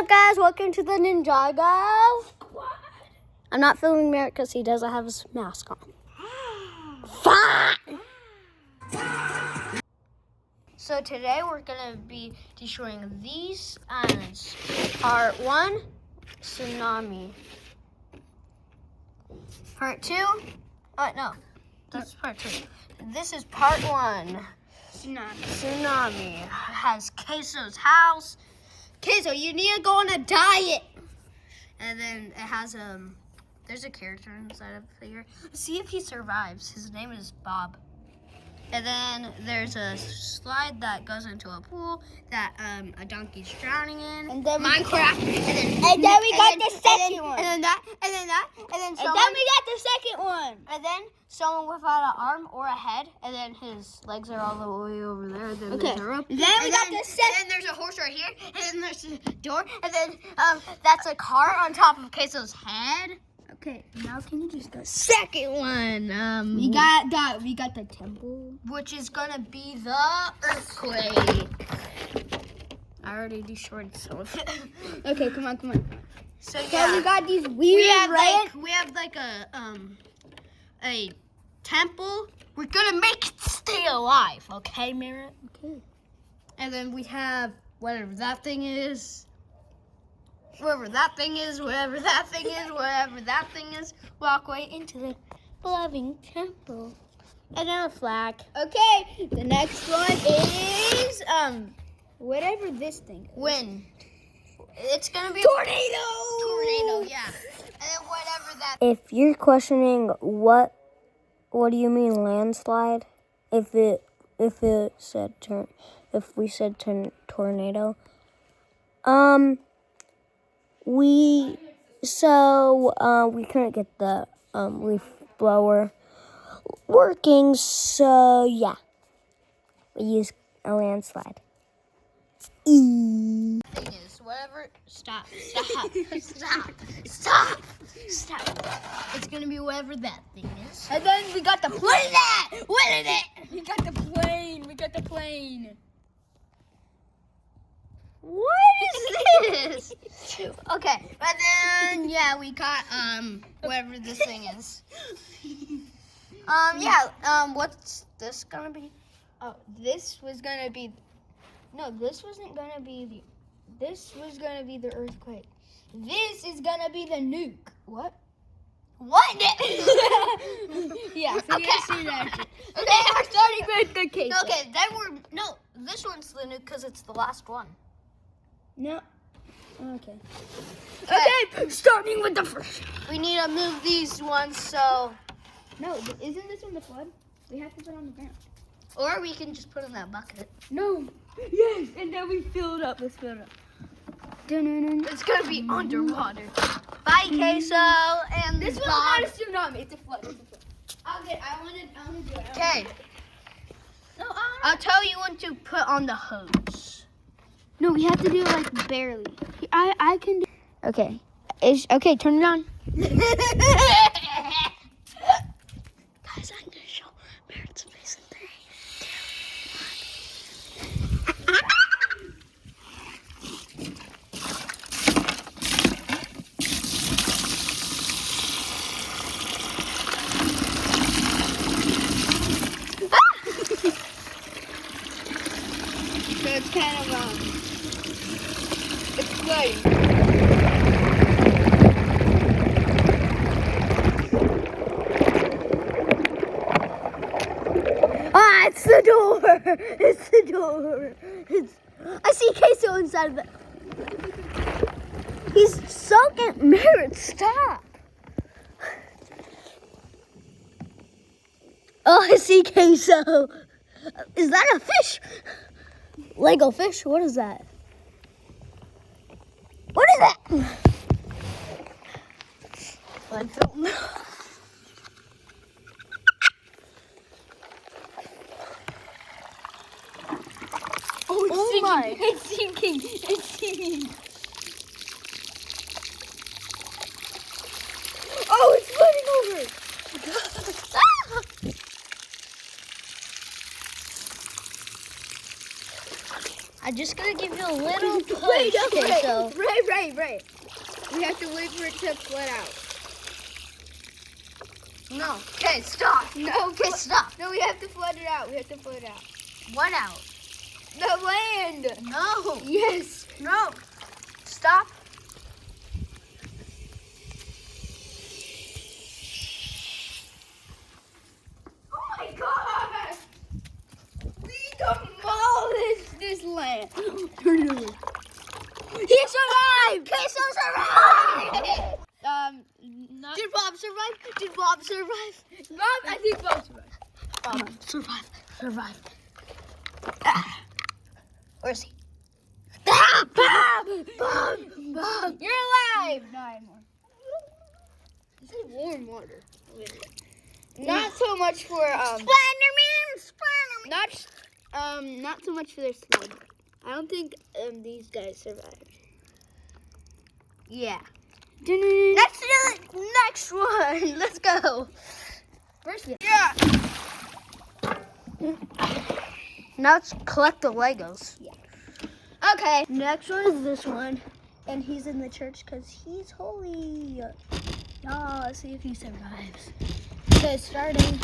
guys? Welcome to the Ninjago Squad. I'm not filming Merritt because he doesn't have his mask on. Fine. So today we're going to be destroying these islands. Part 1, Tsunami. Part 2, no, that's part 2. This is part 1. Tsunami has Queso's house. Queso, you need to go on a diet. And then it has there's a character inside of the figure. See if he survives. His name is Bob. And then there's a slide that goes into a pool that a donkey's drowning in. And then Minecraft. And then we got the second one. And then we got the second one. And then someone without an arm or a head, and then his legs are all the way over there. And then there's a rope. Then we got the second. And then there's a horse right here. And then there's a door. And then that's a car on top of Queso's head. Okay, now can you just go? Second one. We got the temple, which is gonna be the earthquake. I already destroyed some of it. Okay, come on. So yeah, we got these weird. We have like a temple. We're gonna make it stay alive. Okay, Merritt. Okay. And then we have whatever that thing is. Wherever that thing is, whatever that thing is, walkway into the loving temple. And then a flag. Okay, the next one is, whatever this thing is. Wind. It's gonna be tornado, yeah. And then whatever that. If you're questioning what do you mean landslide? If we said tornado, we couldn't get the leaf blower working, so yeah, we used a landslide. Thing is, whatever. Stop. It's gonna be whatever that thing is. And then we got the plane. What is it? We got the plane. What is this? Okay, but then yeah, we got whatever this thing is. What's this gonna be? Oh, this was gonna be. No, this wasn't gonna be the. This was gonna be the earthquake. This is gonna be the nuke. What? Yeah. So okay. See that. Okay, we're starting with the case. Okay, this one's the nuke because it's the last one. No. Okay, starting with the first. We need to move these ones, so. No, isn't this one the flood? We have to put it on the ground. Or we can just put it in that bucket. No. Yes, and then we fill it up. Let's fill it up. It's going to be underwater. Bye, Queso. And this one's not a tsunami. It's a flood. I want to do it. Okay. No, I'll tell you when to put on the hose. No, we have to do it like barely. I can do. Okay. Okay, turn it on. Guys, I'm gonna show Merritt's face in 3, 2, 1. So it's kind of exploding. It's the door. I see Queso inside of the. He's sunk in. Merritt, stop. Oh, I see Queso. Is that a fish? Lego fish? What is that? What is that? I don't know. Oh my! It's sinking! Oh, it's floating over! I just gonna give you a little push. Wait. Ray. We have to wait for it to flood out. No. Okay, stop. No. Okay, stop. No, we have to flood it out. What out? The land. No. Yes. No. Stop. Oh my God! We demolished this land. He survived. Queso survived. Did Bob survive? Bob, I think Bob survived. Survive. Where's he? Bob! You're alive! No, I'm more. This is warm water. Not so much for Spider-Man. Not so much for their slug. I don't think these guys survived. Yeah. Next one. Let's go. First one. Yeah. Now let's collect the Legos. Yeah. Okay. Next one is this one. And he's in the church because he's holy. Let's see if he survives. Okay, starting.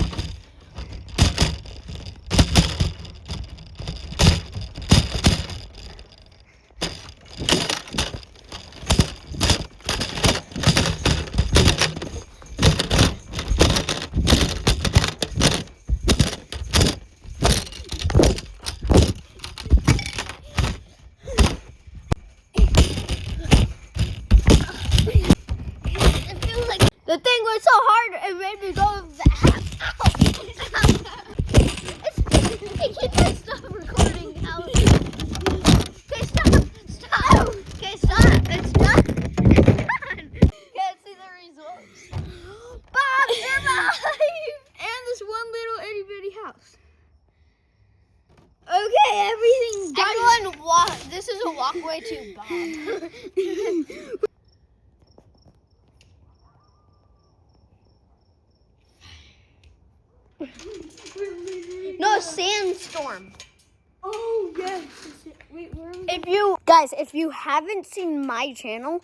The thing was so hard, it made me go I can't stop recording. Okay, stop. Okay, stop. It's done. Can't see the results. Bob survived! And this one little itty bitty house. Okay, everything's done. Everyone, this is a walkway to Bob. No, sandstorm. Oh, yes. Wait, where are we? If you haven't seen my channel,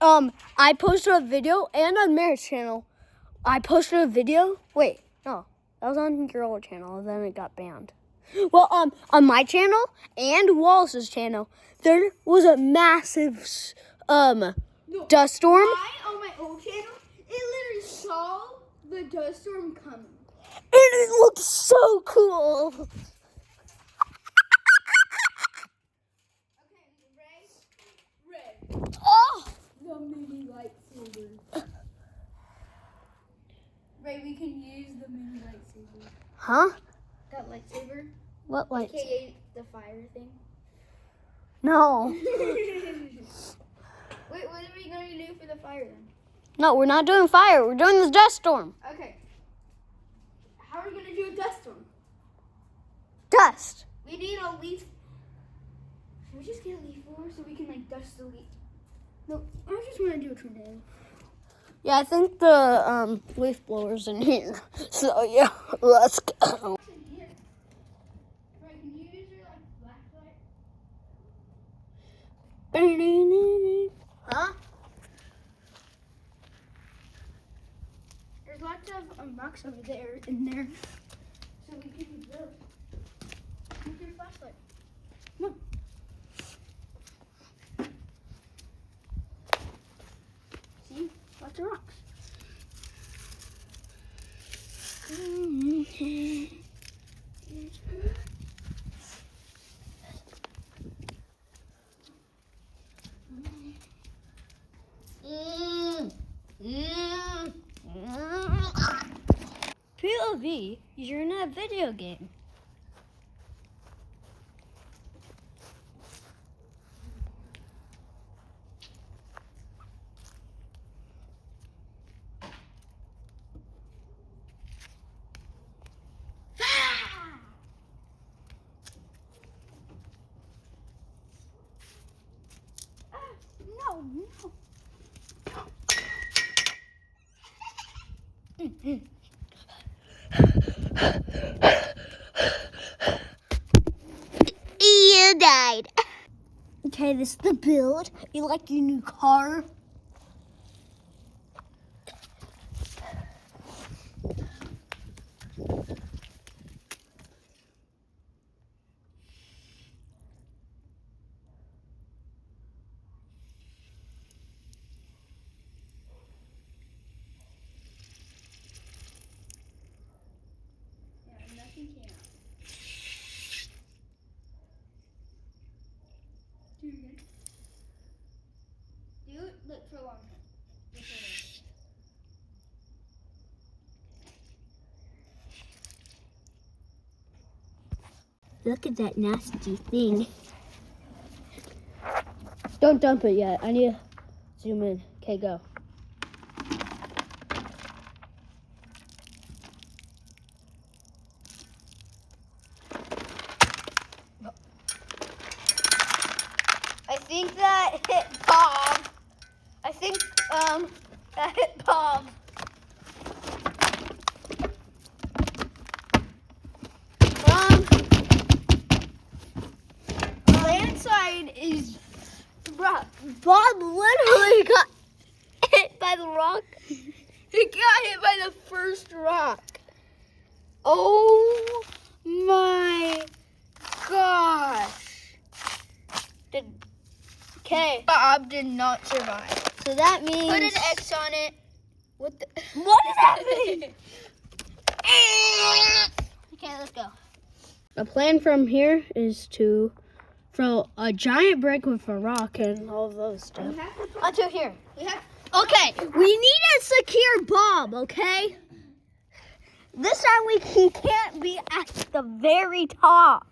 I posted a video, and on Mary's channel, I posted a video. Wait, no, that was on your old channel, and then it got banned. Well, on my channel and Wallace's channel, there was a massive dust storm. On my old channel, it literally saw the dust storm coming. And it looked so cool. Okay, Ray. Oh! The mini lightsaber. Ray, we can use the mini lightsaber. Huh? That lightsaber? What lightsaber? AKA the fire thing. No. Wait, what are we going to do for the fire then? No, we're not doing fire. We're doing this dust storm. Okay. How are we going to do a dust storm? Dust. We need a leaf. Should we just get a leaf blower so we can dust the leaf? No, I just want to do a tornado. Yeah, I think the leaf blower's in here. So yeah, let's go. Right, can you use your flashlight? Huh? There's lots of rocks over there, in there. So we can use those. Use your flashlight. Come on. See? Lots of rocks. POV, you're in a video game. No. You died. Okay, this is the build. You like your new car? Nothing came out. Do it, look for a long time. Look at that nasty thing. Don't dump it yet. I need to zoom in. Okay, go. I think that hit Bob. I think that hit Bob. Landslide is Bob literally got hit by the rock. He got hit by the first rock. Oh my gosh. Okay. Bob did not survive. So that means Put an X on it. What does that mean? Okay, let's go. The plan from here is to throw a giant brick with a rock and all of those stuff. Onto here. Okay, we need to secure Bob, okay? This time he can't be at the very top.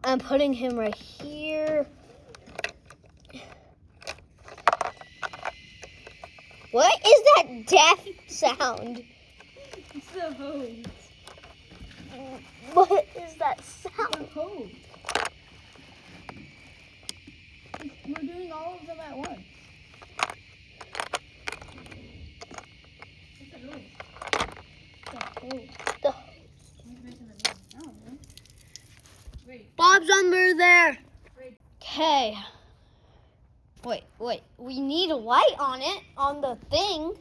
I'm putting him right here. What is that death sound? It's the hose. What is that sound? The hose. We're doing all of them at once. What's the hose? The hose. The Wait. Bob's under there. Wait. Okay. Wait. We need a light on it, on the thing.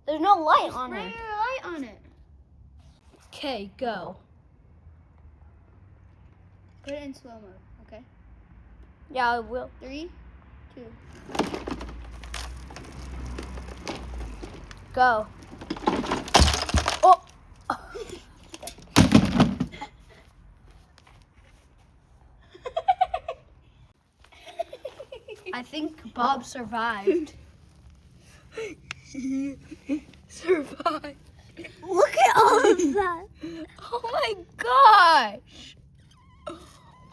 There's no light on Spray it. a light on it. Okay, go. Put it in slow mode, okay? Yeah, I will. 3, 2. Go. Oh. I think Bob survived. Survive. Look at all of that. Oh my gosh.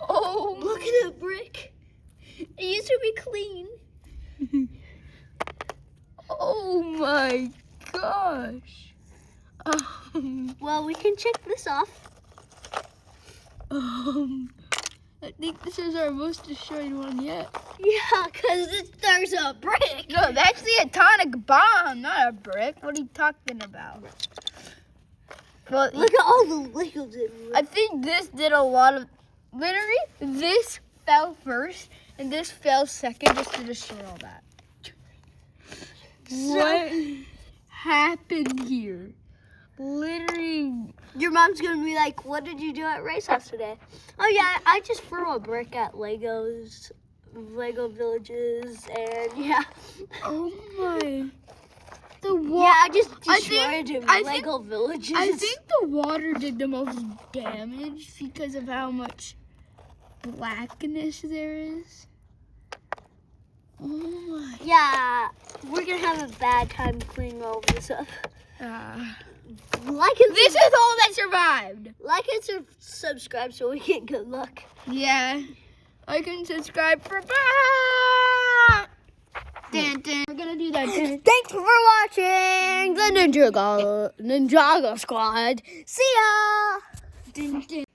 Oh, Look at the brick. it used to be clean. Oh my gosh. Well, we can check this off. I think this is our most destroyed one yet. Yeah, because there's a brick. No, that's the atomic bomb, not a brick. What are you talking about? Well, Look at all the Legos in I think this did a lot of. Literally, this fell first and this fell second just to destroy all that. What happened here? Literally. Your mom's going to be like, what did you do at Ray's house today? Oh, yeah, I just threw a brick at Lego Villages, and yeah. Oh my. Yeah, I just I destroyed think- him. I Lego Villages. I think the water did the most damage because of how much blackness there is. Oh my. Yeah, we're going to have a bad time cleaning all of this up. Like and This is all that survived. Like and subscribe so we get good luck. Yeah. Like and subscribe for bye. Dun, dun. We're gonna do that. Thanks for watching the Ninjago Squad. See ya! Dun, dun.